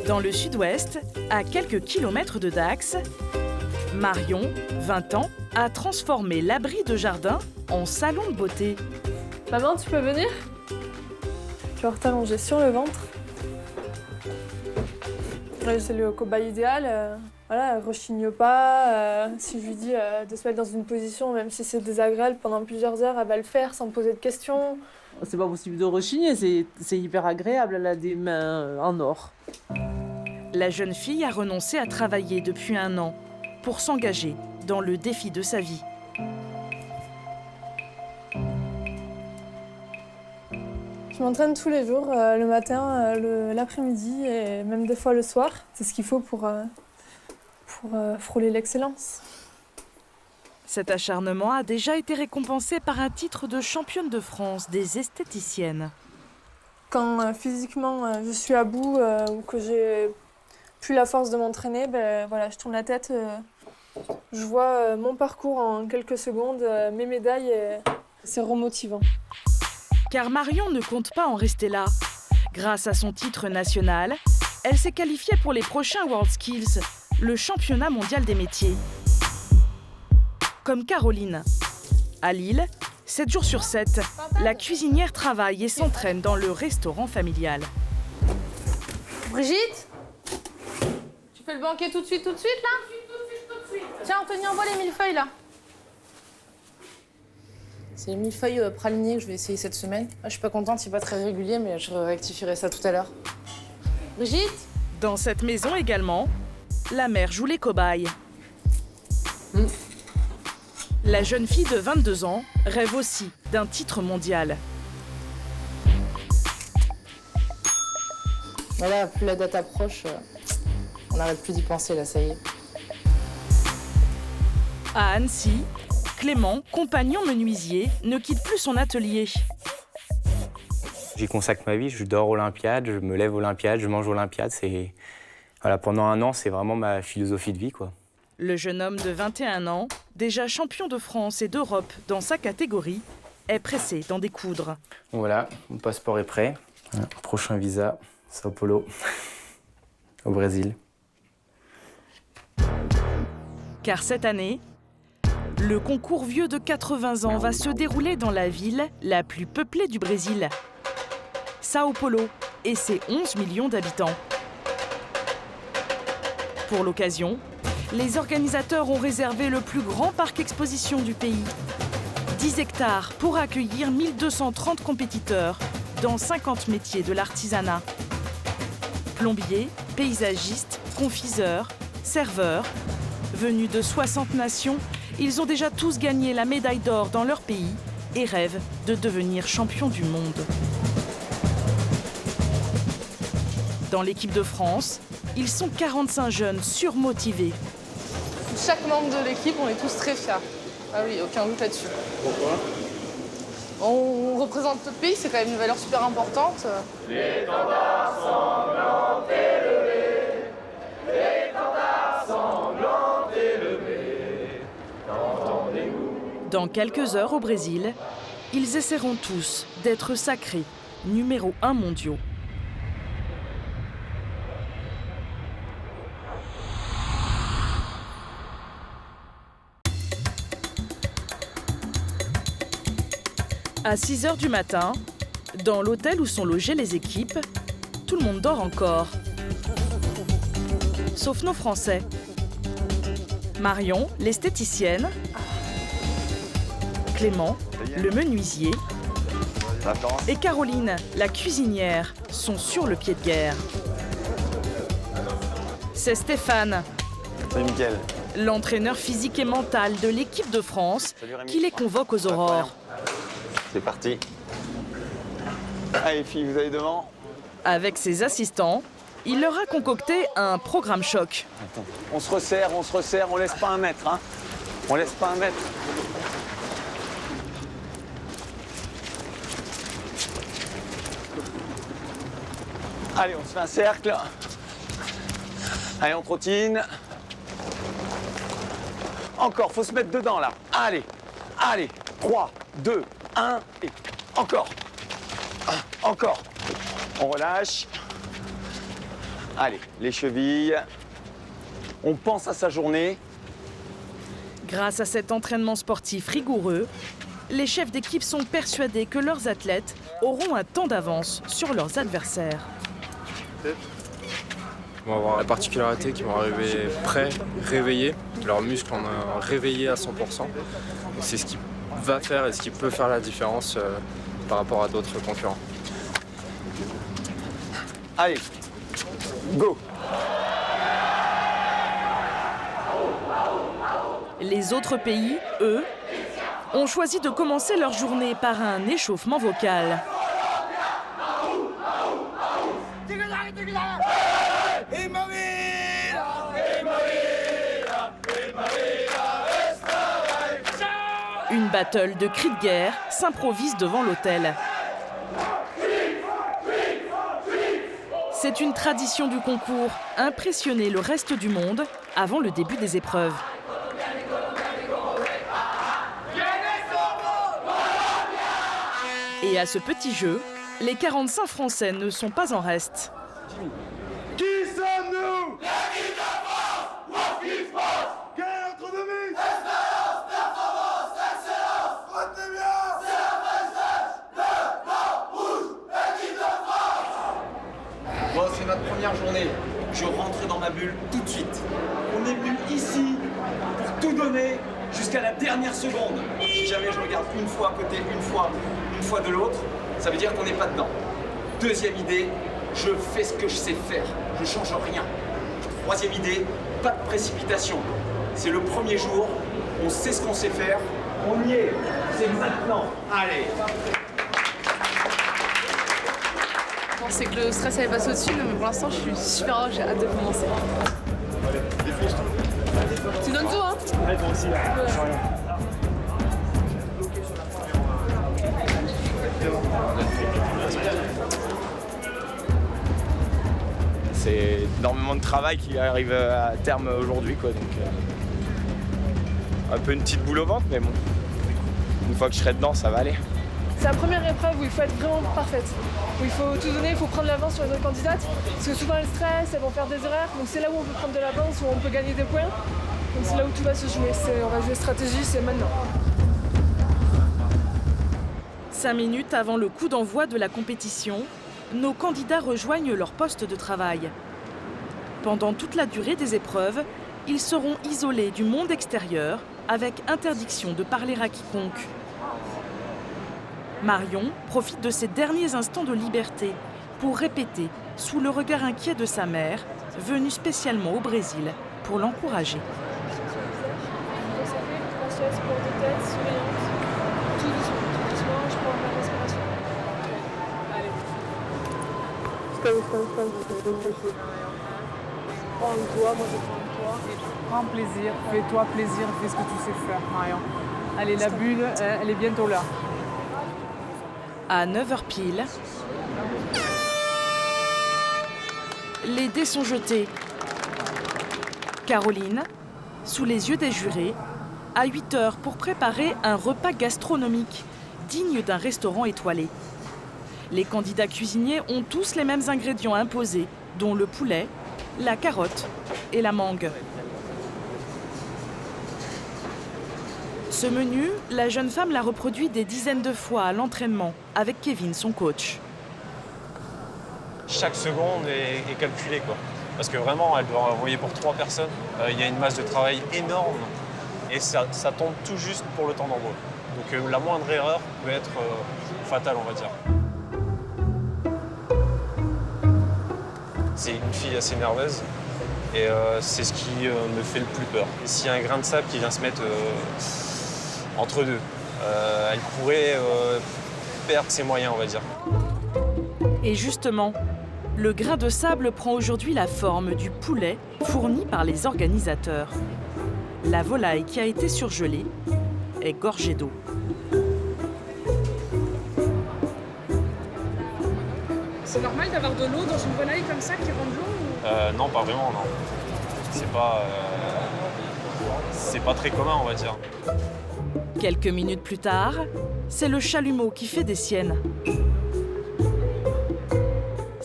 Dans le sud-ouest, à quelques kilomètres de Dax, Marion, 20 ans, a transformé l'abri de jardin en salon de beauté. Maman, tu peux venir? Tu vas t'allonger sur le ventre. C'est le cobaye idéal. Voilà, elle rechigne pas. Si je lui dis de se mettre dans une position, même si c'est désagréable, pendant plusieurs heures, elle va le faire sans poser de questions. C'est pas possible de rechigner, c'est hyper agréable, elle a des mains en or. La jeune fille a renoncé à travailler depuis 1 an pour s'engager dans le défi de sa vie. Je m'entraîne tous les jours, le matin, l'après-midi et même des fois le soir. C'est ce qu'il faut pour frôler l'excellence. Cet acharnement a déjà été récompensé par un titre de championne de France des esthéticiennes. Quand physiquement je suis à bout ou que j'ai plus la force de m'entraîner, voilà, je tourne la tête, je vois mon parcours en quelques secondes, mes médailles, et c'est remotivant. Car Marion ne compte pas en rester là. Grâce à son titre national, elle s'est qualifiée pour les prochains WorldSkills, le championnat mondial des métiers. Comme Caroline. À Lille, 7 jours sur 7, la cuisinière travaille et s'entraîne dans le restaurant familial. Brigitte, tu fais le banquet tout de suite là? Tout de suite. Tiens, Anthony, envoie les millefeuilles là. C'est les millefeuilles pralinés que je vais essayer cette semaine. Je suis pas contente, c'est pas très régulier, mais je rectifierai ça tout à l'heure. Brigitte? Dans cette maison également, la mère joue les cobayes. La jeune fille de 22 ans rêve aussi d'un titre mondial. Mais là, plus la date approche, on n'arrête plus d'y penser, là, ça y est. À Annecy, Clément, compagnon menuisier, ne quitte plus son atelier. J'y consacre ma vie, je dors Olympiade, je me lève Olympiade, je mange Olympiade. Voilà, pendant 1 an, c'est vraiment ma philosophie de vie, quoi. Le jeune homme de 21 ans, déjà champion de France et d'Europe dans sa catégorie, est pressé d'en découdre. Voilà, mon passeport est prêt. Prochain visa, Sao Paulo, au Brésil. Car cette année, le concours vieux de 80 ans va se dérouler dans la ville la plus peuplée du Brésil, Sao Paulo, et ses 11 millions d'habitants. Pour l'occasion, les organisateurs ont réservé le plus grand parc exposition du pays. 10 hectares pour accueillir 1230 compétiteurs dans 50 métiers de l'artisanat. Plombiers, paysagistes, confiseurs, serveurs. Venus de 60 nations, ils ont déjà tous gagné la médaille d'or dans leur pays et rêvent de devenir champions du monde. Dans l'équipe de France, ils sont 45 jeunes surmotivés. Chaque membre de l'équipe, on est tous très fiers. Ah oui, aucun doute là-dessus. Pourquoi? On représente notre pays, c'est quand même une valeur super importante. L'étendard sanglant élevé, l'étendard sanglant élevé, entendez-vous? Dans quelques heures au Brésil, ils essaieront tous d'être sacrés numéro 1 mondiaux. À 6 h du matin, dans l'hôtel où sont logées les équipes, tout le monde dort encore. Sauf nos Français. Marion, l'esthéticienne, Clément, le menuisier, et Caroline, la cuisinière, sont sur le pied de guerre. C'est Stéphane, Salut Mickaël. l'entraîneur physique et mental de l'équipe de France, qui les convoque aux aurores. C'est parti. Allez filles, vous allez devant. Avec ses assistants, il leur a concocté un programme choc. Attends. On se resserre, on laisse pas 1 mètre. Hein. On laisse pas 1 mètre. Allez, on se fait un cercle. Allez, on trottine. Encore, faut se mettre dedans là. Allez, allez. 3, 2, 1 et encore. Encore. On relâche. Allez, les chevilles. On pense à sa journée. Grâce à cet entraînement sportif rigoureux, les chefs d'équipe sont persuadés que leurs athlètes auront un temps d'avance sur leurs adversaires. Ils vont avoir la particularité qu'ils vont arriver prêts, réveillés, leurs muscles en ont réveillé à 100%. C'est ce qui va faire et ce qui peut faire la différence par rapport à d'autres concurrents. Allez, go! Les autres pays, eux, ont choisi de commencer leur journée par un échauffement vocal. Une battle de cris de guerre s'improvise devant l'hôtel. C'est une tradition du concours, impressionner le reste du monde avant le début des épreuves. Et à ce petit jeu, les 45 Français ne sont pas en reste. Qui sommes-nous? L'équipe de France! Walking France! Quel est notre devise? Expérience, performance, excellence! Retenez bien! C'est la fraîcheur! Le blanc, rouge, équipe de France! Bon, c'est notre première journée. Je rentre dans ma bulle tout de suite. On est venu ici pour tout donner jusqu'à la dernière seconde. Si jamais je regarde une fois à côté, une fois de l'autre, ça veut dire qu'on n'est pas dedans. Deuxième idée, je fais ce que je sais faire. Je change rien. Troisième idée, pas de précipitation. C'est le premier jour, on sait ce qu'on sait faire. On y est. C'est maintenant. Allez. Je pensais que le stress allait passer au-dessus, mais pour l'instant, je suis super heureuse, j'ai hâte de commencer. Tu donnes tout, hein? Ouais, toi aussi, là. C'est énormément de travail qui arrive à terme aujourd'hui, quoi. Donc, un peu une petite boule au ventre, mais bon. Une fois que je serai dedans, ça va aller. C'est la première épreuve où il faut être vraiment parfaite, où il faut tout donner, il faut prendre l'avance sur les autres candidates, parce que souvent elles stressent, elles vont faire des erreurs, donc c'est là où on peut prendre de l'avance, où on peut gagner des points. Donc c'est là où tout va se jouer, on va jouer stratégie, c'est maintenant. 5 minutes avant le coup d'envoi de la compétition, nos candidats rejoignent leur poste de travail. Pendant toute la durée des épreuves, ils seront isolés du monde extérieur avec interdiction de parler à quiconque. Marion profite de ces derniers instants de liberté pour répéter sous le regard inquiet de sa mère, venue spécialement au Brésil pour l'encourager. Prends plaisir, fais-toi plaisir, fais ce que tu sais faire, Marion. Allez, la bulle, elle est bientôt là. À 9h pile, les dés sont jetés. Caroline, sous les yeux des jurés, a 8h pour préparer un repas gastronomique digne d'un restaurant étoilé. Les candidats cuisiniers ont tous les mêmes ingrédients imposés, dont le poulet, la carotte et la mangue. Ce menu, la jeune femme l'a reproduit des dizaines de fois à l'entraînement avec Kevin, son coach. Chaque seconde est calculée, quoi. Parce que vraiment, elle doit envoyer pour 3 personnes. Il y a une masse de travail énorme et ça tombe tout juste pour le temps d'envoi. Donc la moindre erreur peut être fatale, on va dire. C'est une fille assez nerveuse et c'est ce qui me fait le plus peur. S'il y a un grain de sable qui vient se mettre entre deux, elle pourrait perdre ses moyens, on va dire. Et justement, le grain de sable prend aujourd'hui la forme du poulet fourni par les organisateurs. La volaille qui a été surgelée est gorgée d'eau. C'est normal d'avoir de l'eau dans une volaille comme ça qui rend de l'eau Non, pas vraiment, non. C'est pas très commun, on va dire. Quelques minutes plus tard, c'est le chalumeau qui fait des siennes.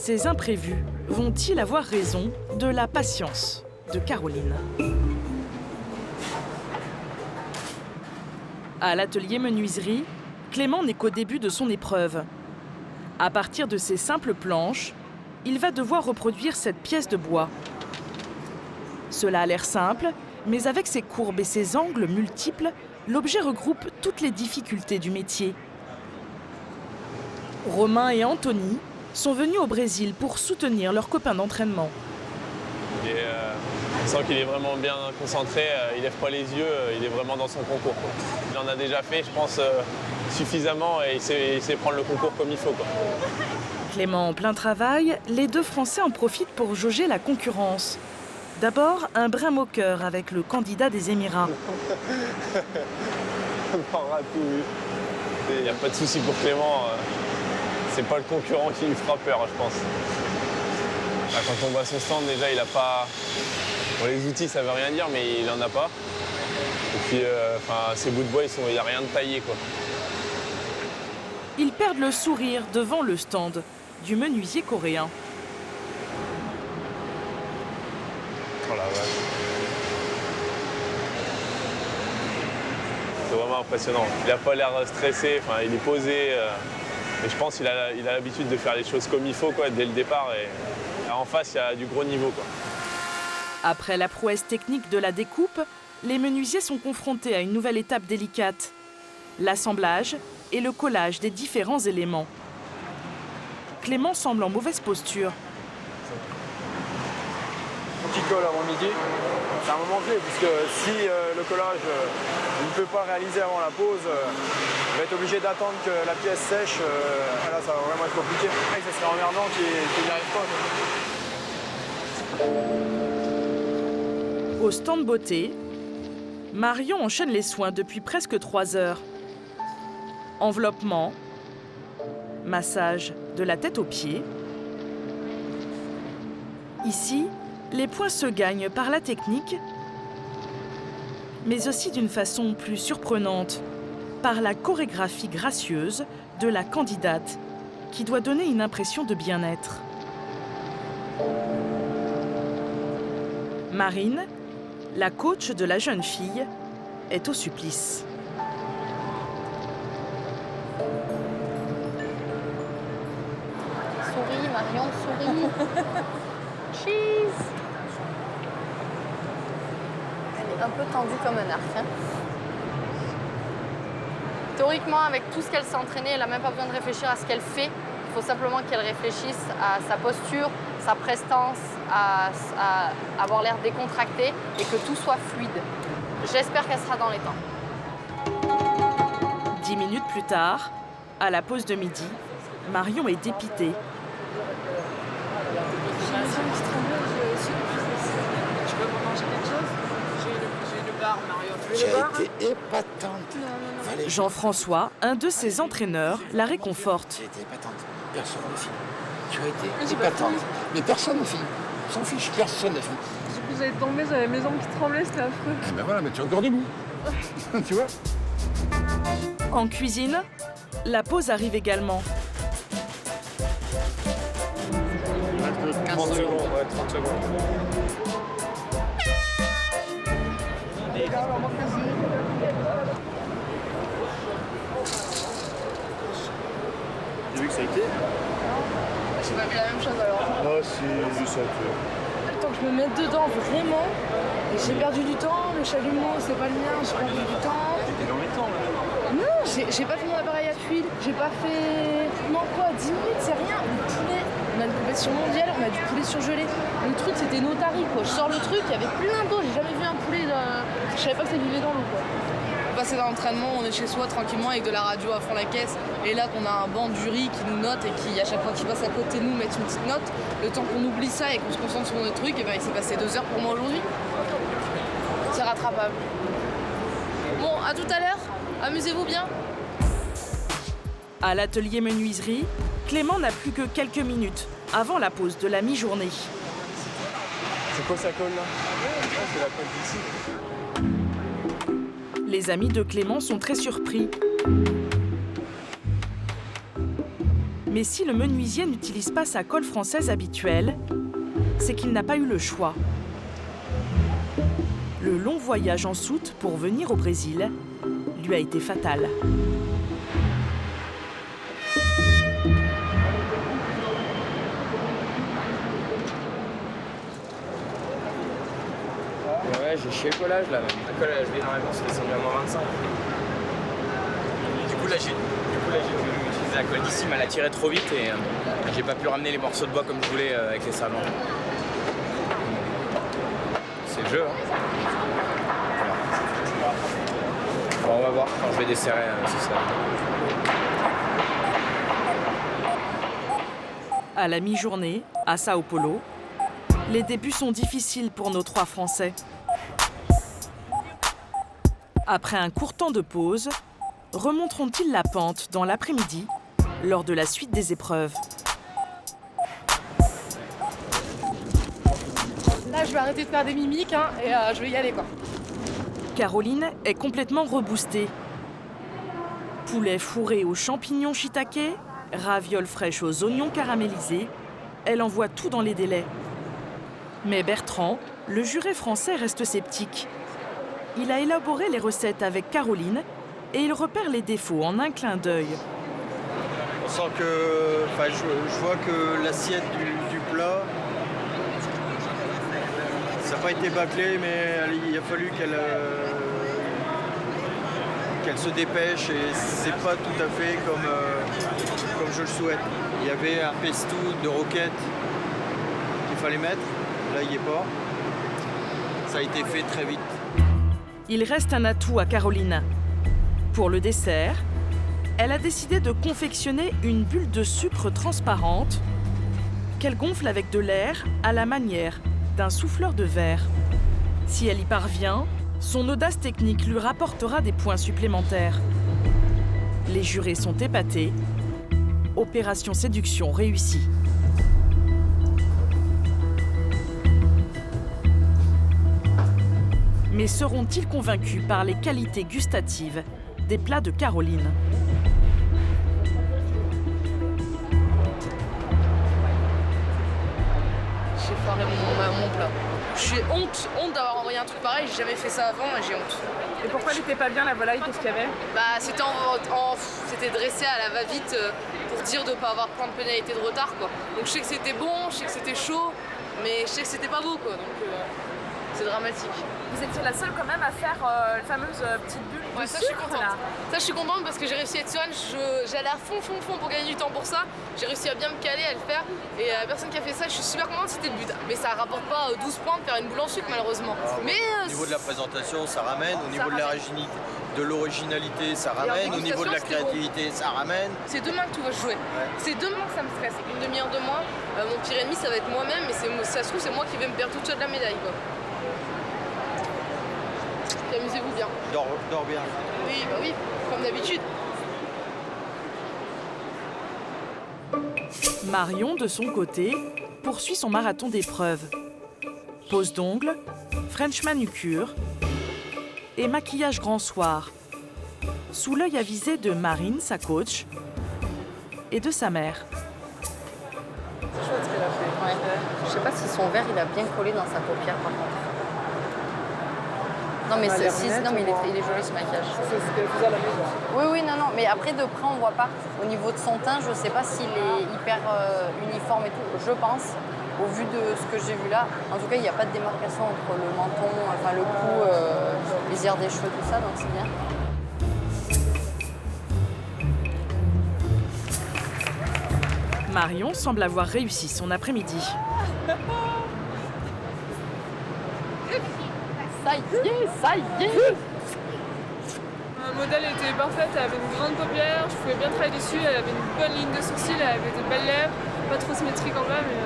Ces imprévus vont-ils avoir raison de la patience de Caroline? À l'atelier menuiserie, Clément n'est qu'au début de son épreuve. À partir de ces simples planches, il va devoir reproduire cette pièce de bois. Cela a l'air simple, mais avec ses courbes et ses angles multiples, l'objet regroupe toutes les difficultés du métier. Romain et Anthony sont venus au Brésil pour soutenir leurs copains d'entraînement. On sent qu'il est vraiment bien concentré, il lève pas les yeux, il est vraiment dans son concours, quoi. Il en a déjà fait, je pense, suffisamment et il sait prendre le concours comme il faut, quoi. Clément en plein travail, les deux Français en profitent pour jauger la concurrence. D'abord, un brin moqueur avec le candidat des Émirats. On aura tout vu. Il n'y a pas de souci pour Clément, c'est pas le concurrent qui lui fera peur, je pense. Là, quand on voit son stand, déjà, il a pas... Bon, les outils, ça veut rien dire, mais il en a pas. Et puis, ces bouts de bois, il n'y a rien de taillé, quoi. Ils perdent le sourire devant le stand du menuisier coréen. Oh la vache. C'est vraiment impressionnant. Il n'a pas l'air stressé, il est posé. Mais je pense qu'il a l'habitude de faire les choses comme il faut, quoi, dès le départ. Et en face, il y a du gros niveau, quoi. Après la prouesse technique de la découpe, les menuisiers sont confrontés à une nouvelle étape délicate, l'assemblage et le collage des différents éléments. Clément semble en mauvaise posture. Faut qu'il colle avant midi. C'est un moment clé, puisque si le collage ne peut pas réaliser avant la pause, il va être obligé d'attendre que la pièce sèche. Là, ça va vraiment être compliqué. Ça serait emmerdant qu'il n'y arrive pas. Au stand beauté, Marion enchaîne les soins depuis presque 3 heures. Enveloppement, massage de la tête aux pieds. Ici, les points se gagnent par la technique, mais aussi d'une façon plus surprenante, par la chorégraphie gracieuse de la candidate qui doit donner une impression de bien-être. Marine, la coach de la jeune fille, est au supplice. Souris, Marion, souris. Cheese. Elle est un peu tendue comme un arc. Hein. Théoriquement, avec tout ce qu'elle s'est entraînée, elle n'a même pas besoin de réfléchir à ce qu'elle fait. Il faut simplement qu'elle réfléchisse à sa posture, sa prestance, à avoir l'air décontracté et que tout soit fluide. J'espère qu'elle sera dans les temps. 10 minutes plus tard, à la pause de midi, Marion est dépitée. Tu veux manger quelque chose? J'ai une barre, Marion. Tu veux Tu une barre? as été épatante. Jean-François, un de ses entraîneurs, la réconforte. Tu as été épatante. Personne ne filme. Tu as été épatante. Mais personne ne filme. On s'en fiche, personne ne filme. Vous avez tombé, j'avais mes jambes qui tremblaient, c'était affreux. Eh ben voilà, mais tu es encore debout. Tu vois? En cuisine, la pause arrive également. 30 secondes, ouais, 30 secondes. J'ai vu que ça a été. J'ai pas vu la même chose alors. Ah si, juste ça a été. Le temps que je me mette dedans, vraiment. Et j'ai perdu du temps, le chalumeau, c'est pas le mien, j'ai perdu du temps. T'étais dans les temps là. Non, j'ai pas fait mon appareil à tuile, j'ai pas fait... Non quoi, 10 minutes, c'est rien. Le poulet, on a une compétition mondiale, on a du poulet surgelé. Le truc, c'était Notari quoi. Je sors le truc, il y avait plein d'eau, j'ai jamais vu un poulet... Je savais pas que ça vivait dans l'eau quoi. On passait dans l'entraînement, on est chez soi tranquillement avec de la radio à fond la caisse. Et là qu'on a un banc de jury qui nous note et qui à chaque fois qu'il passe à côté de nous met une petite note, le temps qu'on oublie ça et qu'on se concentre sur notre truc, et ben il s'est passé 2 heures pour moi aujourd'hui. C'est rattrapable. Bon, à tout à l'heure, amusez-vous bien. À l'atelier menuiserie, Clément n'a plus que quelques minutes avant la pause de la mi-journée. C'est quoi ça colle là? C'est la colle d'ici. Les amis de Clément sont très surpris. Mais si le menuisier n'utilise pas sa colle française habituelle, c'est qu'il n'a pas eu le choix. Le long voyage en soute pour venir au Brésil lui a été fatal. Ouais, j'ai chié le collage là. Le collage, énormément, c'est descendu à -25. Du coup, là, j'ai dû utiliser la colle d'ici, mais elle a tiré trop vite et j'ai pas pu ramener les morceaux de bois comme je voulais avec les salons. C'est le jeu, hein. Voilà. Bon, on va voir quand je vais desserrer si ça. À la mi-journée, à Sao Paulo, les débuts sont difficiles pour nos 3 Français. Après un court temps de pause, remonteront-ils la pente dans l'après-midi lors de la suite des épreuves? Là, je vais arrêter de faire des mimiques et je vais y aller, quoi. Caroline est complètement reboostée. Poulet fourré aux champignons shiitake, ravioles fraîches aux oignons caramélisés, elle envoie tout dans les délais. Mais Bertrand, le juré français, reste sceptique. Il a élaboré les recettes avec Caroline et il repère les défauts en un clin d'œil. On sent que, je vois que l'assiette du plat, ça n'a pas été bâclé, mais il a fallu qu'elle se dépêche et c'est pas tout à fait comme je le souhaite. Il y avait un pesto de roquette qu'il fallait mettre, là il n'y est pas. Ça a été fait très vite. Il reste un atout à Caroline. Pour le dessert, elle a décidé de confectionner une bulle de sucre transparente qu'elle gonfle avec de l'air à la manière d'un souffleur de verre. Si elle y parvient, son audace technique lui rapportera des points supplémentaires. Les jurés sont épatés. Opération séduction réussie. Mais seront-ils convaincus par les qualités gustatives des plats de Caroline? J'ai foiré mon plat. J'ai honte d'avoir envoyé un truc pareil, j'ai jamais fait ça avant et j'ai honte. Et pourquoi elle était pas bien la volaille? Qu'est-ce qu'il y avait? Bah c'était dressé à la va-vite pour dire de pas avoir plein de pénalités de retard, quoi. Donc je sais que c'était bon, je sais que c'était chaud, mais je sais que c'était pas beau, quoi. Donc c'est dramatique. Vous étiez la seule quand même à faire la fameuse petite bulle de ça, sucre, je suis contente. là. Ça, je suis contente parce que j'ai réussi à être sereine. J'allais à fond pour gagner du temps pour ça. J'ai réussi à bien me caler, à le faire. Et la personne qui a fait ça, je suis super contente, c'était le but. Mais ça rapporte pas 12 points de faire une boule en sucre, malheureusement. Mais au niveau de la présentation, ça ramène. Au niveau de l'originalité, ça ramène. Au niveau de la créativité, ça ramène. C'est demain que tout va se jouer. Ouais. C'est demain que ça me stresse. Une demi-heure de moins. Mon pire ennemi, ça va être moi-même. Mais ça se trouve, c'est moi qui vais me perdre toute seule de la médaille, quoi. Amusez-vous bien. Dors bien. Oui, bah oui, comme d'habitude. Marion, de son côté, poursuit son marathon d'épreuves. Pose d'ongles, French manucure et maquillage grand soir. Sous l'œil avisé de Marine, sa coach, et de sa mère. C'est chouette ce qu'elle a fait. Ouais. Je sais pas si son verre il a bien collé dans sa paupière par contre. Non mais, il est joli ce maquillage. C'est ce qu'elle faisait à la maison. Oui, non, mais après de près on voit pas. Au niveau de son teint, je sais pas s'il est hyper uniforme et tout. Je pense, au vu de ce que j'ai vu là, en tout cas il n'y a pas de démarcation entre le menton, enfin le cou, les airs des cheveux, tout ça, donc c'est bien. Marion semble avoir réussi son après-midi. Ça y est. Le modèle était parfaite, elle avait une grande paupière, je pouvais bien travailler dessus, elle avait une bonne ligne de sourcils, elle avait de belles lèvres, pas trop symétrique en bas, mais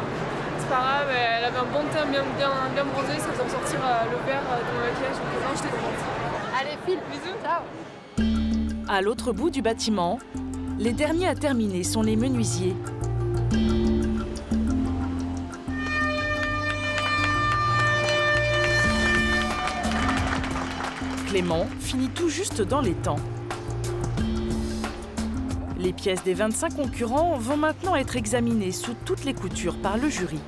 c'est pas grave, elle avait un bon teint bien bronzé, ça faisait ressortir le vert de mon maquillage, donc non, j'étais contente. Allez, file, bisous, ciao. À l'autre bout du bâtiment, les derniers à terminer sont les menuisiers. Clément finit tout juste dans les temps. Les pièces des 25 concurrents vont maintenant être examinées sous toutes les coutures par le jury.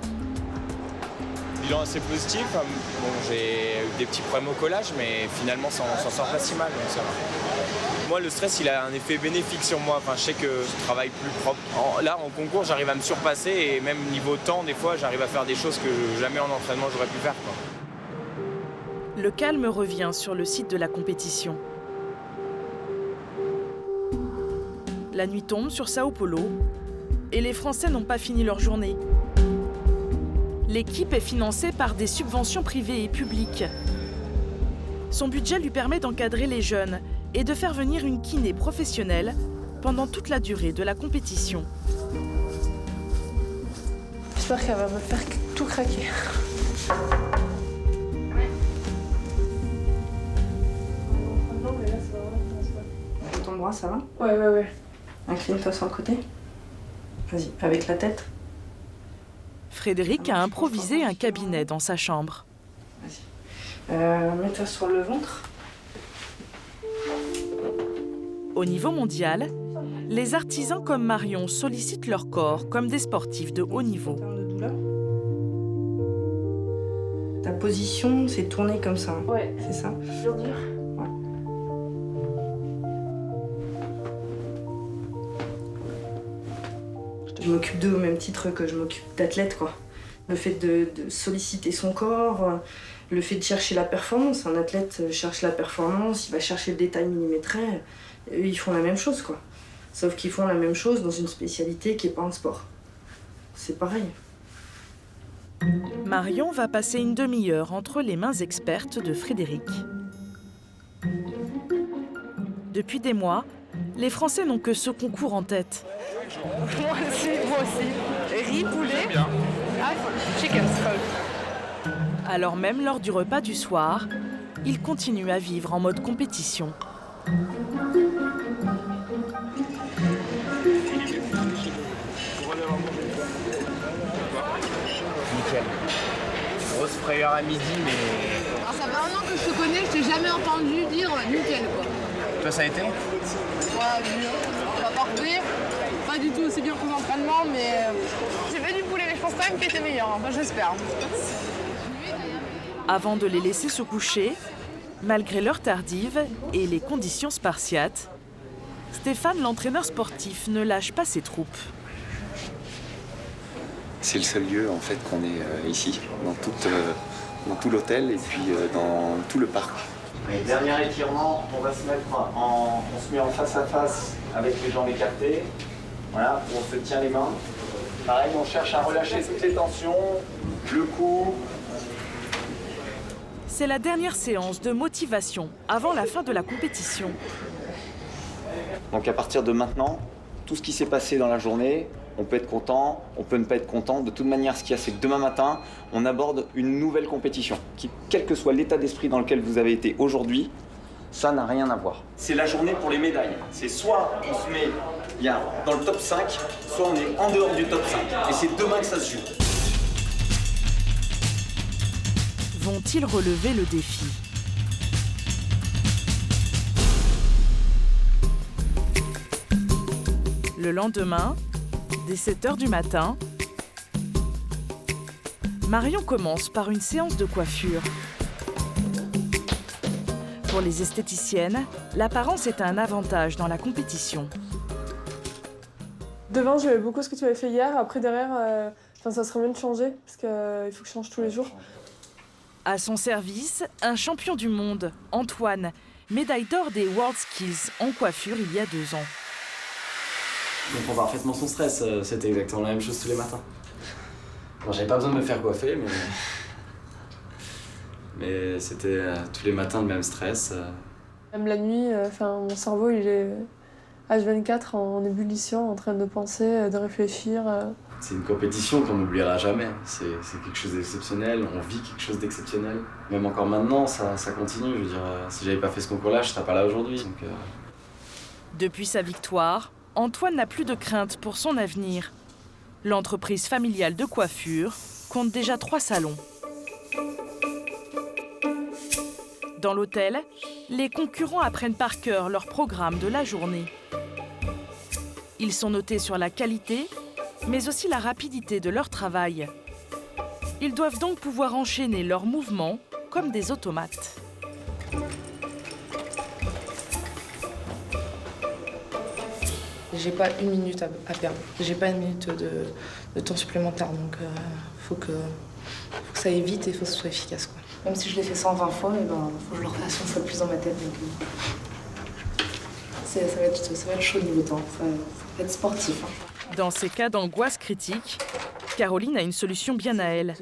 Bilan assez positif. Bon, j'ai eu des petits problèmes au collage, mais finalement, ça s'en sort pas si mal. Donc ça va. Moi, le stress, il a un effet bénéfique sur moi. Enfin, je sais que je travaille plus propre. Là, en concours, j'arrive à me surpasser et même niveau temps, des fois, j'arrive à faire des choses que jamais en entraînement, j'aurais pu faire, quoi. Le calme revient sur le site de la compétition. La nuit tombe sur Sao Paulo et les Français n'ont pas fini leur journée. L'équipe est financée par des subventions privées et publiques. Son budget lui permet d'encadrer les jeunes et de faire venir une kiné professionnelle pendant toute la durée de la compétition. J'espère qu'elle va me faire tout craquer. Ton bras, ça va? Ouais. Incline-toi sur le côté. Vas-y, avec la tête. Frédéric a improvisé un cabinet dans sa chambre. Mets-toi sur le ventre. Au niveau mondial, les artisans comme Marion sollicitent leur corps comme des sportifs de haut niveau. Ta position, c'est tourner comme ça. Ouais. C'est ça? Dur. Ouais. Je m'occupe d'eux au même titre que je m'occupe d'athlète, quoi. Le fait de solliciter son corps, le fait de chercher la performance. Un athlète cherche la performance, il va chercher le détail millimétré. Eux, ils font la même chose, quoi. Sauf qu'ils font la même chose dans une spécialité qui n'est pas un sport. C'est pareil. Marion va passer une demi-heure entre les mains expertes de Frédéric. Depuis des mois, les Français n'ont que ce concours en tête. Moi aussi. Riz, poulet. Chicken skull. Alors même lors du repas du soir, ils continuent à vivre en mode compétition. Nickel. Grosse frayeur à midi, mais... Alors ça fait un an que je te connais, je t'ai jamais entendu dire nickel, quoi. Toi, ça a été? Ouais, mieux. Pas parfait. Pas du tout aussi bien qu'aux entraînements, mais j'ai fait du poulet, mais je pense quand même qu'il était meilleur. Enfin, j'espère. Avant de les laisser se coucher, malgré l'heure tardive et les conditions spartiates, Stéphane, l'entraîneur sportif, ne lâche pas ses troupes. C'est le seul lieu en fait qu'on est ici, dans tout l'hôtel et puis dans tout le parc. Et dernier étirement, on va se mettre on se met en face à face avec les jambes écartées. Voilà, on se tient les mains. Pareil, on cherche à relâcher toutes les tensions, le cou. C'est la dernière séance de motivation avant la fin de la compétition. Donc à partir de maintenant, tout ce qui s'est passé dans la journée, on peut être content, on peut ne pas être content. De toute manière, ce qu'il y a, c'est que demain matin, on aborde une nouvelle compétition. Quel que soit l'état d'esprit dans lequel vous avez été aujourd'hui, ça n'a rien à voir. C'est la journée pour les médailles. C'est soit on se met dans le top 5, soit on est en dehors du top 5. Et c'est demain que ça se joue. Vont-ils relever le défi ? Le lendemain, dès 7h du matin, Marion commence par une séance de coiffure. Pour les esthéticiennes, l'apparence est un avantage dans la compétition. Devant, j'aimais beaucoup ce que tu avais fait hier. Après, derrière, ça serait mieux de changer parce qu'il faut que je change tous les jours. À son service, un champion du monde, Antoine, médaille d'or des World Skills en coiffure il y a 2 ans. Je comprends parfaitement son stress, c'était exactement la même chose tous les matins. Bon, j'avais pas besoin de me faire coiffer, mais c'était tous les matins le même stress. Même la nuit, mon cerveau il est H24 en ébullition, en train de penser, de réfléchir. C'est une compétition qu'on n'oubliera jamais. C'est quelque chose d'exceptionnel, on vit quelque chose d'exceptionnel. Même encore maintenant, ça continue. Je veux dire, si j'avais pas fait ce concours-là, je serais pas là aujourd'hui. Depuis sa victoire, Antoine n'a plus de crainte pour son avenir. L'entreprise familiale de coiffure compte déjà 3 salons. Dans l'hôtel, les concurrents apprennent par cœur leur programme de la journée. Ils sont notés sur la qualité, mais aussi la rapidité de leur travail. Ils doivent donc pouvoir enchaîner leurs mouvements comme des automates. J'ai pas une minute à perdre. J'ai pas une minute de temps supplémentaire, donc faut que ça aille vite et faut que ce soit efficace, quoi. Même si je l'ai fait 120 fois, il faut que je le refasse une fois de plus dans ma tête. Donc, ça va être chaud niveau temps, ça va être sportif. Dans ces cas d'angoisse critique, Caroline a une solution bien à elle.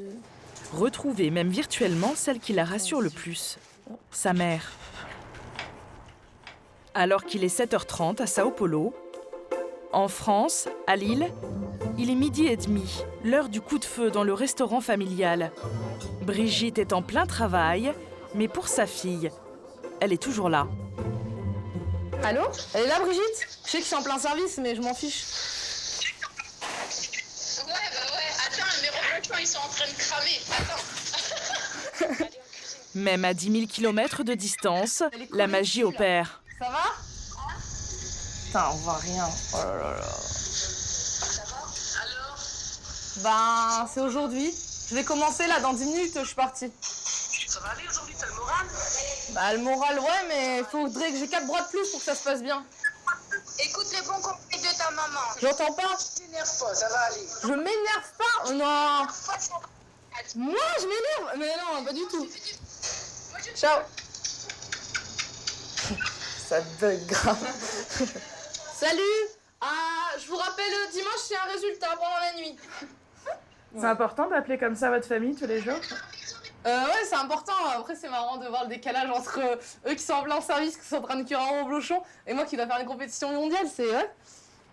Retrouver, même virtuellement, celle qui la rassure le plus, sa mère. Alors qu'il est 7h30 à Sao Paulo, en France, à Lille, il est 12h30, l'heure du coup de feu dans le restaurant familial. Brigitte est en plein travail, mais pour sa fille, elle est toujours là. Allô? Elle est là, Brigitte? Je sais que c'est en plein service, mais je m'en fiche. Ouais. Attends, mes reblochons, ils sont en train de cramer. Attends. Même à 10 000 km de distance, la magie opère. Ça va? Putain, on voit rien. Oh là là là. Ça va? Alors? Ben, c'est aujourd'hui. Je vais commencer là, dans 10 minutes, je suis partie. Ça va aller aujourd'hui, t'as le moral? Bah, le moral, ouais, mais il faudrait que j'ai 4 bras de plus pour que ça se passe bien. Écoute les bons conseils de ta maman. J'entends pas. T'énerve pas, ça va aller. Je m'énerve pas? Non. Moi, je m'énerve? Mais non, pas du tout. Ciao. Ça bug grave. Salut. Je vous rappelle, dimanche, c'est un résultat pendant la nuit. C'est important d'appeler comme ça votre famille tous les jours? Ouais, c'est important. Après, c'est marrant de voir le décalage entre eux qui sont en plein service, qui sont en train de cuire un reblochon, et moi qui dois faire une compétition mondiale. C'est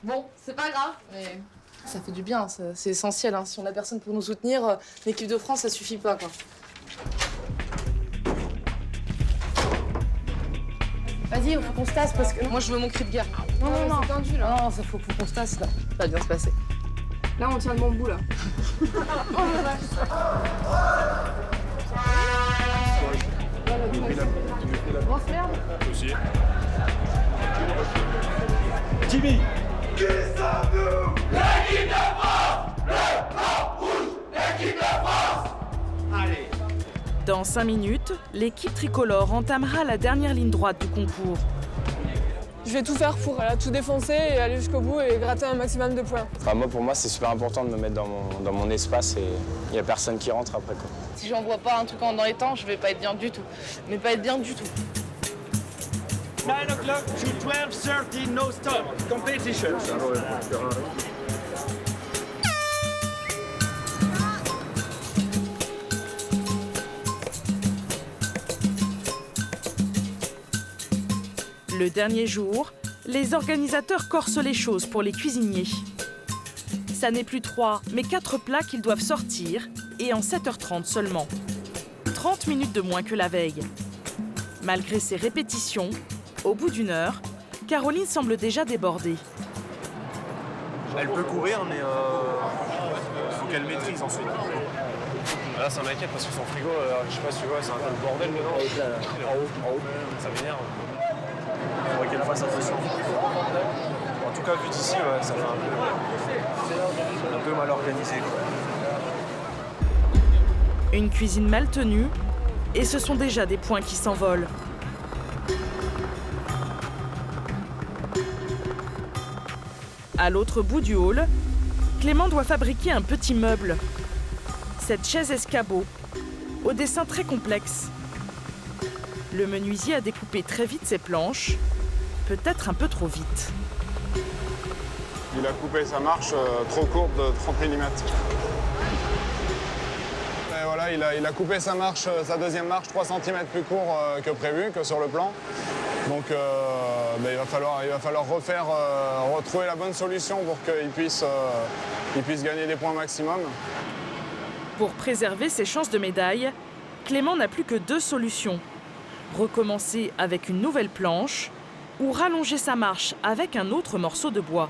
bon, c'est pas grave, mais ça fait du bien. C'est essentiel. Hein. Si on a personne pour nous soutenir, l'équipe de France, ça suffit pas, quoi. Vas-y, faut qu'on se tasse parce que moi je veux mon cri de guerre. Non. C'est tendu là. Non, ça faut qu'on se tasse là. Ça va bien se passer. Là, on tient le bon bout là. Oh la vache. Grosse merde. Aussi. Jimmy. Qui sommes-nous? L'équipe de France. Le blanc rouge. L'équipe de France. Allez. Dans 5 minutes, l'équipe tricolore entamera la dernière ligne droite du concours. Je vais tout faire pour tout défoncer et aller jusqu'au bout et gratter un maximum de points. Enfin, pour moi, c'est super important de me mettre dans mon espace et il n'y a personne qui rentre après, quoi. Si j'envoie pas un truc dans les temps, je vais pas être bien du tout. Mais pas être bien du tout. 9 o'clock to 12:30, no stop. Competition. Le dernier jour, les organisateurs corsent les choses pour les cuisiniers. Ça n'est plus 3, mais 4 plats qu'ils doivent sortir, et en 7h30 seulement. 30 minutes de moins que la veille. Malgré ces répétitions, au bout d'une heure, Caroline semble déjà débordée. Elle peut courir, mais il faut qu'elle maîtrise ensuite. Là, ça m'inquiète parce que son frigo, je sais pas si tu vois, c'est un peu le bordel dedans. En haut. Ça m'énerve. Il faudrait qu'elle fasse attention. En tout cas, vu d'ici, ça fait un peu mal organisé. Une cuisine mal tenue, et ce sont déjà des points qui s'envolent. À l'autre bout du hall, Clément doit fabriquer un petit meuble. Cette chaise escabeau, au dessin très complexe. Le menuisier a découpé très vite ses planches, peut-être un peu trop vite. Il a coupé sa marche trop courte de 30 mm. Et voilà, il a coupé sa marche, sa deuxième marche 3 cm plus court que prévu, que sur le plan. Donc il va falloir retrouver la bonne solution pour qu'il puisse gagner des points maximum. Pour préserver ses chances de médaille, Clément n'a plus que 2 solutions. Recommencer avec une nouvelle planche ou rallonger sa marche avec un autre morceau de bois.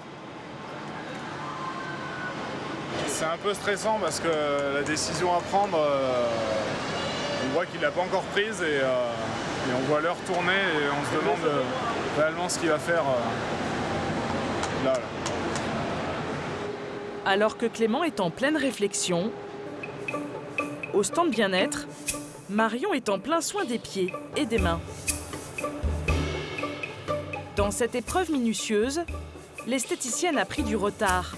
C'est un peu stressant parce que la décision à prendre, on voit qu'il ne l'a pas encore prise et on voit l'heure tourner et on se demande réellement ce qu'il va faire là. Alors que Clément est en pleine réflexion, au stand bien-être, Marion est en plein soin des pieds et des mains. Dans cette épreuve minutieuse, l'esthéticienne a pris du retard.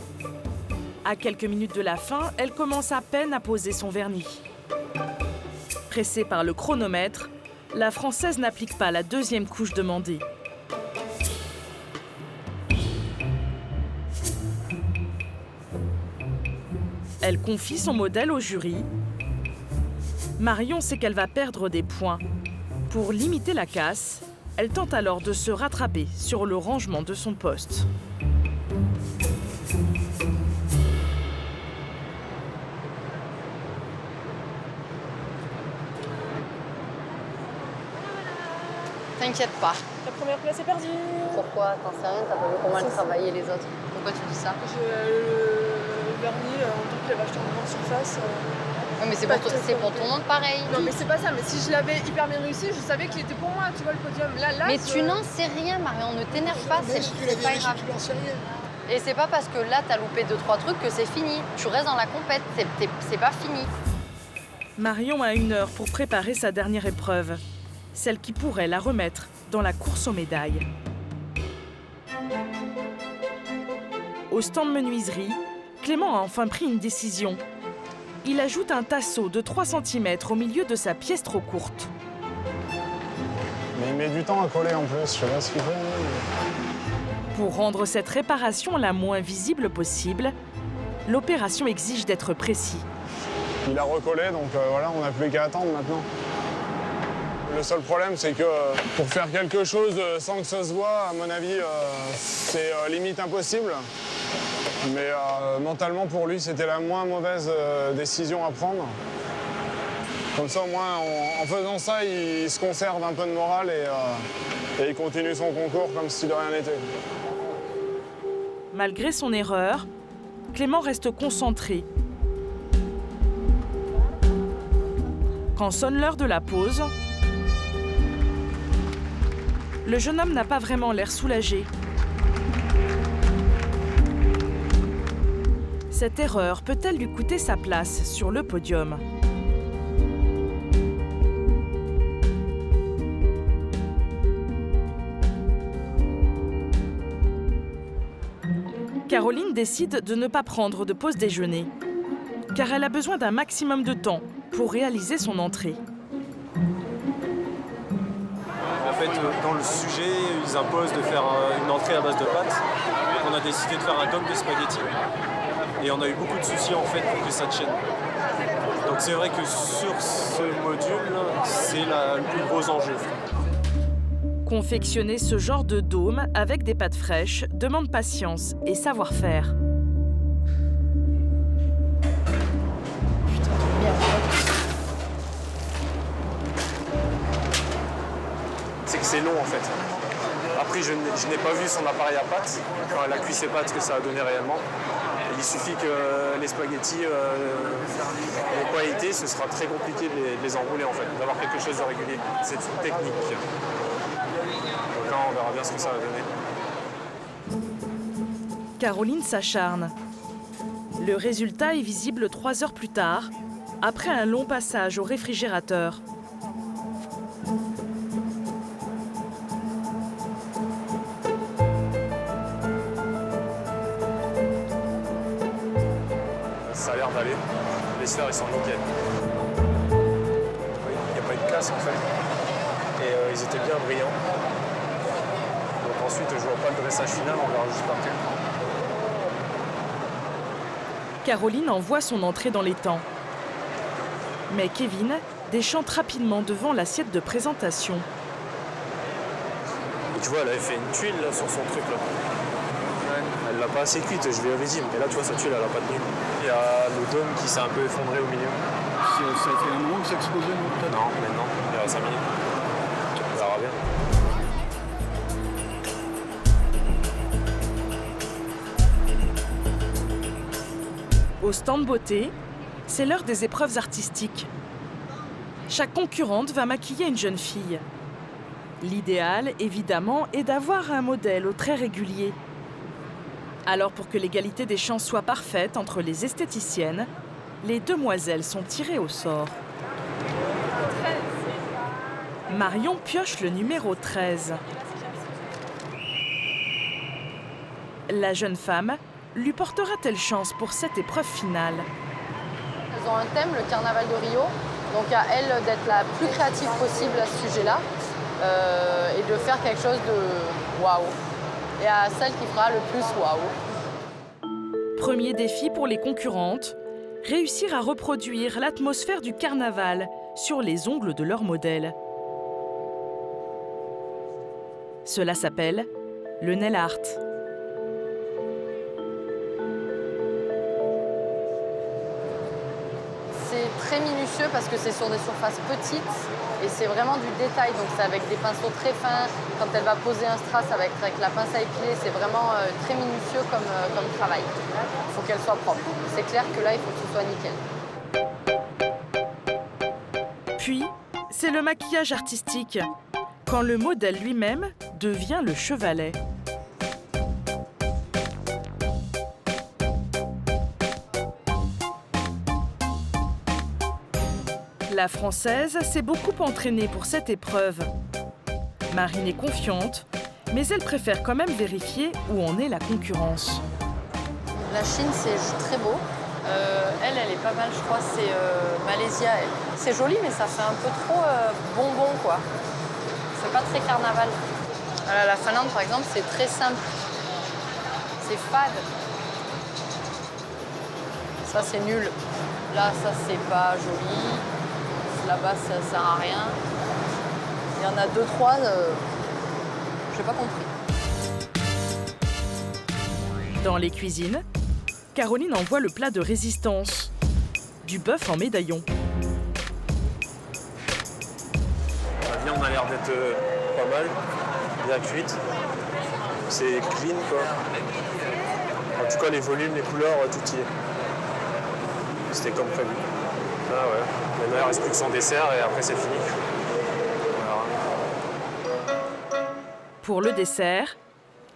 À quelques minutes de la fin, elle commence à peine à poser son vernis. Pressée par le chronomètre, la Française n'applique pas la deuxième couche demandée. Elle confie son modèle au jury. Marion sait qu'elle va perdre des points. Pour limiter la casse, elle tente alors de se rattraper sur le rangement de son poste. T'inquiète pas. La première place est perdue. Pourquoi? T'en sais rien, t'as pas vu comment elles travaillaient les autres. Pourquoi tu dis ça? Le vernis, en tant que l'avais acheté en grande surface. Ouais, mais c'est pour tout le monde pareil. Non, mais c'est pas ça. Mais si je l'avais hyper bien réussi, je savais qu'il était pour moi, tu vois, le podium. Là, mais tu n'en sais rien, Marion, ne t'énerve pas, c'est pas grave. Tu n'en sais rien. Et c'est pas parce que là, t'as loupé 2-3 trucs que c'est fini. Tu restes dans la compète, c'est pas fini. Marion a 1 heure pour préparer sa dernière épreuve, celle qui pourrait la remettre dans la course aux médailles. Au stand menuiserie, Clément a enfin pris une décision. Il ajoute un tasseau de 3 cm au milieu de sa pièce trop courte. Mais il met du temps à coller en plus, je sais pas ce qu'il fait. Pour rendre cette réparation la moins visible possible, l'opération exige d'être précis. Il a recollé, donc voilà, on n'a plus qu'à attendre maintenant. Le seul problème, c'est que pour faire quelque chose sans que ça se voit, à mon avis, c'est limite impossible. Mais mentalement, pour lui, c'était la moins mauvaise décision à prendre. Comme ça, au moins, en faisant ça, il se conserve un peu de morale et il continue son concours comme si de rien n'était. Malgré son erreur, Clément reste concentré. Quand sonne l'heure de la pause, le jeune homme n'a pas vraiment l'air soulagé. Cette erreur peut-elle lui coûter sa place sur le podium? Caroline décide de ne pas prendre de pause déjeuner, car elle a besoin d'un maximum de temps pour réaliser son entrée. En fait, dans le sujet, ils imposent de faire une entrée à base de pâtes. On a décidé de faire un dôme de spaghettis. Et on a eu beaucoup de soucis en fait pour que ça tienne. Donc c'est vrai que sur ce module, c'est le plus gros enjeu. Confectionner ce genre de dôme avec des pâtes fraîches demande patience et savoir-faire. C'est que c'est long en fait. Après, je n'ai pas vu son appareil à pâtes, quand elle a cuit ses pâtes, ce que ça a donné réellement. Il suffit que les spaghettis aient pas été, ce sera très compliqué de les enrouler en fait, d'avoir quelque chose de régulier. C'est une technique. Donc là, on verra bien ce que ça va donner. Caroline s'acharne. Le résultat est visible 3 heures plus tard, après un long passage au réfrigérateur. Ça a l'air d'aller. Les sphères, ils sont nickel. Oui, il n'y a pas eu de casse en fait. Et ils étaient bien brillants. Donc ensuite, je vois pas le dressage final, on verra juste après. Caroline envoie son entrée dans les temps. Mais Kevin déchante rapidement devant l'assiette de présentation. Et tu vois, elle avait fait une tuile là, sur son truc là. Elle l'a pas assez cuite, je lui avais dit, mais là tu vois, sa tuile elle a pas tenu. Il y a le dôme qui s'est un peu effondré au milieu. Ça a fait un moment que ça explosait, non peut-être? Non, maintenant, il y a 5 minutes. On verra bien. Au stand beauté, c'est l'heure des épreuves artistiques. Chaque concurrente va maquiller une jeune fille. L'idéal, évidemment, est d'avoir un modèle aux traits réguliers. Alors pour que l'égalité des chances soit parfaite entre les esthéticiennes, les demoiselles sont tirées au sort. Marion pioche le numéro 13. La jeune femme lui portera-t-elle chance pour cette épreuve finale? Elles ont un thème, le carnaval de Rio. Donc à elle d'être la plus créative possible à ce sujet-là et de faire quelque chose de waouh. Et à celle qui fera le plus waouh. Premier défi pour les concurrentes, réussir à reproduire l'atmosphère du carnaval sur les ongles de leur modèle. Cela s'appelle le nail art. C'est très minutieux parce que c'est sur des surfaces petites et c'est vraiment du détail. Donc c'est avec des pinceaux très fins. Quand elle va poser un strass avec la pince à épiler, c'est vraiment très minutieux comme travail. Il faut qu'elle soit propre. C'est clair que là, il faut que ce soit nickel. Puis, c'est le maquillage artistique, quand le modèle lui-même devient le chevalet. La Française s'est beaucoup entraînée pour cette épreuve. Marine est confiante, mais elle préfère quand même vérifier où en est la concurrence. La Chine, c'est très beau. Elle est pas mal, je crois, c'est Malaysia. C'est joli, mais ça fait un peu trop bonbon, quoi. C'est pas très carnaval. La Finlande, par exemple, c'est très simple. C'est fade. Ça, c'est nul. Là, ça, c'est pas joli. Là-bas, ça sert à rien. Il y en a 2-3, j'ai pas compris. Dans les cuisines, Caroline envoie le plat de résistance, du bœuf en médaillon. La viande a l'air d'être pas mal, bien cuite. C'est clean, quoi. En tout cas, les volumes, les couleurs, tout y est. C'était comme prévu. Ah ouais. Maintenant, il reste plus que son dessert et après, c'est fini. Voilà. Pour le dessert,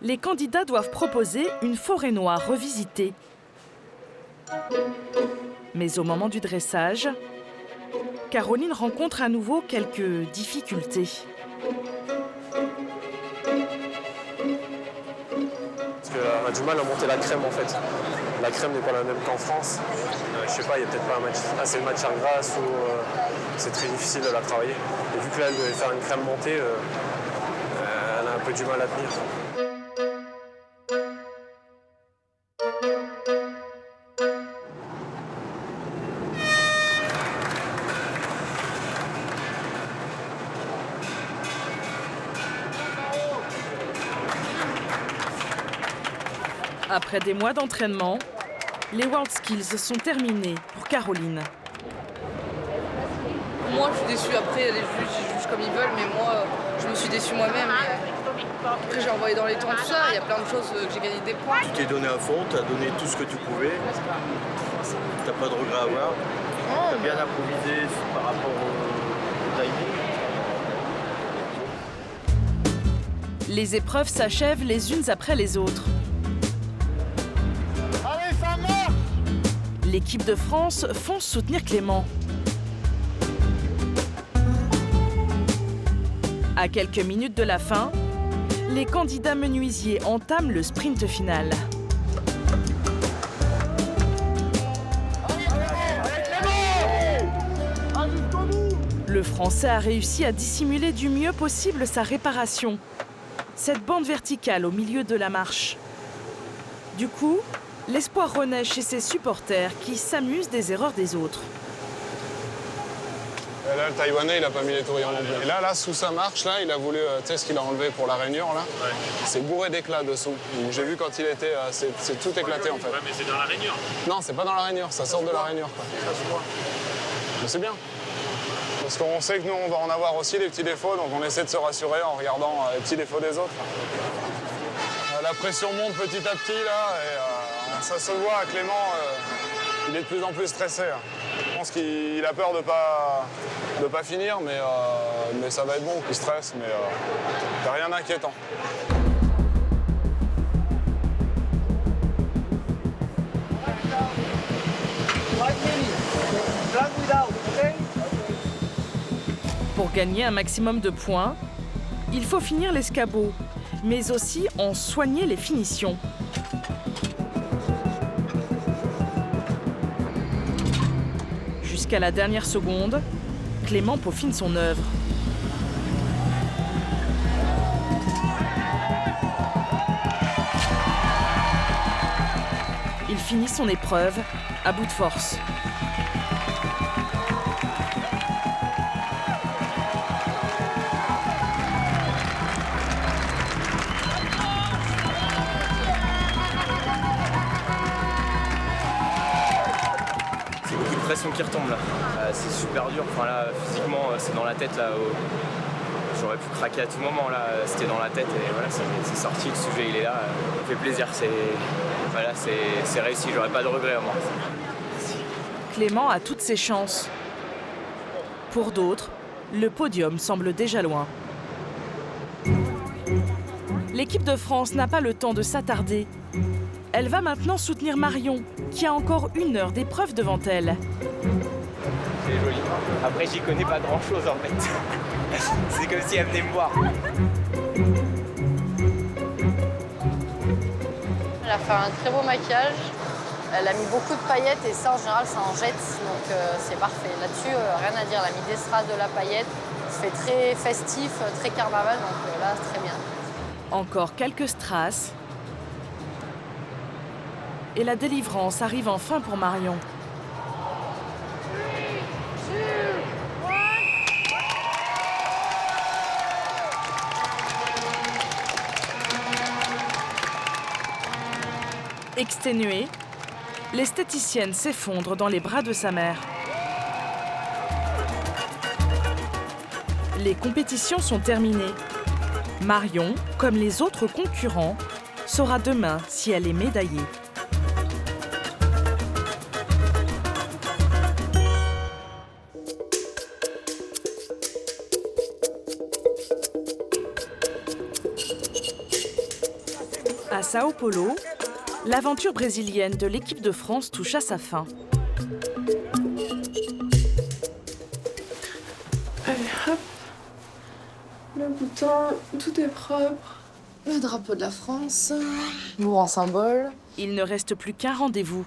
les candidats doivent proposer une forêt noire revisitée. Mais au moment du dressage, Caroline rencontre à nouveau quelques difficultés. Parce qu'on a du mal à monter la crème en fait. La crème n'est pas la même qu'en France. Je sais pas, il n'y a peut-être pas assez de matière grasse ou c'est très difficile de la travailler. Et vu que là, elle devait faire une crème montée, elle a un peu du mal à tenir. Après des mois d'entraînement, les World Skills sont terminés pour Caroline. Moi, je suis déçue. Après, les juges jugent comme ils veulent, mais moi, je me suis déçue moi-même. Après, j'ai envoyé dans les temps tout ça. Il y a plein de choses que j'ai gagné des points. Tu t'es donné à fond, tu as donné tout ce que tu pouvais. Tu n'as pas de regret à avoir. Tu as bien improvisé par rapport au timing. Les épreuves s'achèvent les unes après les autres. Allez, ça marche! L'équipe de France fonce soutenir Clément. À quelques minutes de la fin, les candidats menuisiers entament le sprint final. Le Français a réussi à dissimuler du mieux possible sa réparation, cette bande verticale au milieu de la marche. Du coup, l'espoir renaît chez ses supporters qui s'amusent des erreurs des autres. Et là, le Taïwanais, il n'a pas mis les tourillons non plus. Et là, sous sa marche, là, il a voulu, tu sais ce qu'il a enlevé pour la rainure, là, c'est bourré d'éclats dessous. J'ai vu quand il était, c'est tout éclaté, en fait. Ouais, mais c'est dans la rainure. Non, c'est pas dans la rainure, ça sort de la rainure, quoi. Mais c'est bien. Parce qu'on sait que nous, on va en avoir aussi des petits défauts, donc on essaie de se rassurer en regardant les petits défauts des autres. La pression monte petit à petit, là, et ça se voit, Clément, il est de plus en plus stressé. Là. Je pense qu'il a peur de pas finir, mais ça va être bon. Il stresse, mais il n'y a rien d'inquiétant. Pour gagner un maximum de points, il faut finir l'escabeau, mais aussi en soigner les finitions. Jusqu'à la dernière seconde, Clément peaufine son œuvre. Il finit son épreuve à bout de force. C'est beaucoup de pression qui retombe là. C'est super dur. Enfin là, physiquement, c'est dans la tête là. J'aurais pu craquer à tout moment là. C'était dans la tête et voilà, c'est sorti. Le sujet il est là. Ça fait plaisir. Voilà, c'est réussi. J'aurais pas de regrets à moi. Clément a toutes ses chances. Pour d'autres, le podium semble déjà loin. L'équipe de France n'a pas le temps de s'attarder. Elle va maintenant soutenir Marion, qui a encore 1 heure d'épreuve devant elle. C'est joli. Après, j'y connais pas grand-chose en fait. C'est comme si elle venait me voir. Elle a fait un très beau maquillage. Elle a mis beaucoup de paillettes et ça, en général, ça en jette. Donc, c'est parfait. Là-dessus, rien à dire. Elle a mis des strass, de la paillette. Ça fait très festif, très carnaval. Donc là, très bien. Encore quelques strass. Et la délivrance arrive enfin pour Marion. Exténuée, l'esthéticienne s'effondre dans les bras de sa mère. Les compétitions sont terminées. Marion, comme les autres concurrents, saura demain si elle est médaillée. À Sao Paulo, l'aventure brésilienne de l'équipe de France touche à sa fin. Allez, hop. Le bouton, tout est propre. Le drapeau de la France, grand symbole. Il ne reste plus qu'un rendez-vous.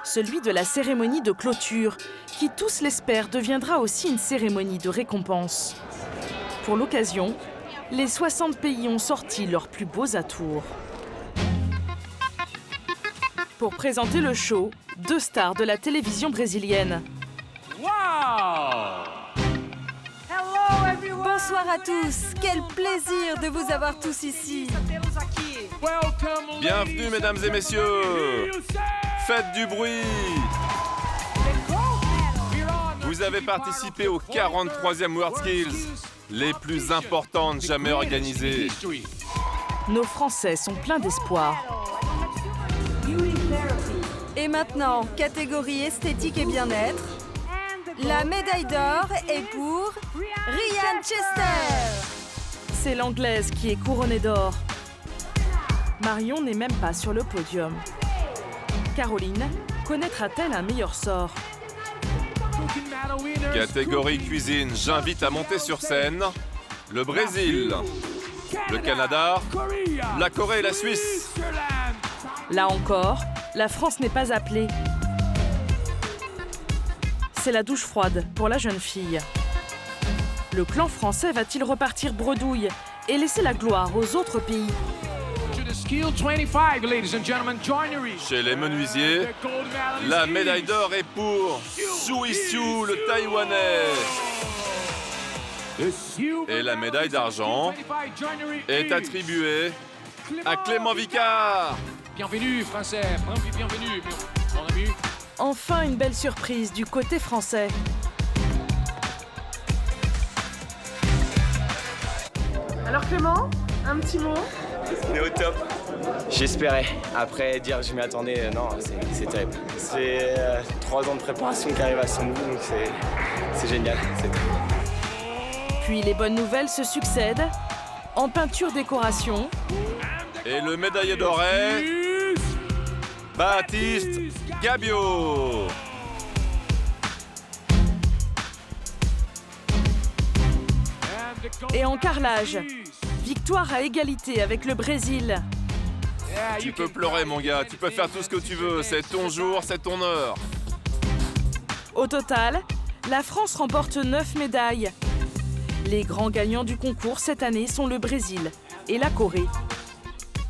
Celui de la cérémonie de clôture, qui, tous l'espèrent, deviendra aussi une cérémonie de récompense. Pour l'occasion, les 60 pays ont sorti leurs plus beaux atours. Pour présenter le show, 2 stars de la télévision brésilienne. Bonsoir à tous, quel plaisir de vous avoir tous ici. Bienvenue mesdames et messieurs. Faites du bruit. Vous avez participé aux 43e World Skills, les plus importantes jamais organisées. Nos Français sont pleins d'espoir. Et maintenant, catégorie esthétique et bien-être. La médaille d'or est pour Ryan Chester. C'est l'Anglaise qui est couronnée d'or. Marion n'est même pas sur le podium. Caroline connaîtra-t-elle un meilleur sort? Catégorie cuisine, j'invite à monter sur scène le Brésil, le Canada, la Corée et la Suisse. Là encore, la France n'est pas appelée. C'est la douche froide pour la jeune fille. Le clan français va-t-il repartir bredouille et laisser la gloire aux autres pays? Chez les menuisiers, la médaille d'or est pour Su Issu, le Taïwanais. Et la médaille d'argent est attribuée à Clément Vicard. Bienvenue, Français. Bienvenue, mon ami. Enfin, une belle surprise du côté français. Alors Clément, un petit mot? On est au top. J'espérais. Après, dire que je m'y attendais, non, c'est terrible. C'est 3 ans de préparation qui arrivent à son bout, donc c'est génial. Puis les bonnes nouvelles se succèdent. En peinture-décoration. Et le médaillé d'or est Baptiste Gabiot. Et en carrelage, victoire à égalité avec le Brésil. Tu peux pleurer mon gars, tu peux faire tout ce que tu veux, c'est ton jour, c'est ton heure. Au total, la France remporte 9 médailles. Les grands gagnants du concours cette année sont le Brésil et la Corée.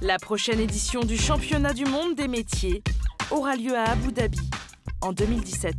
La prochaine édition du championnat du monde des métiers aura lieu à Abu Dhabi en 2017.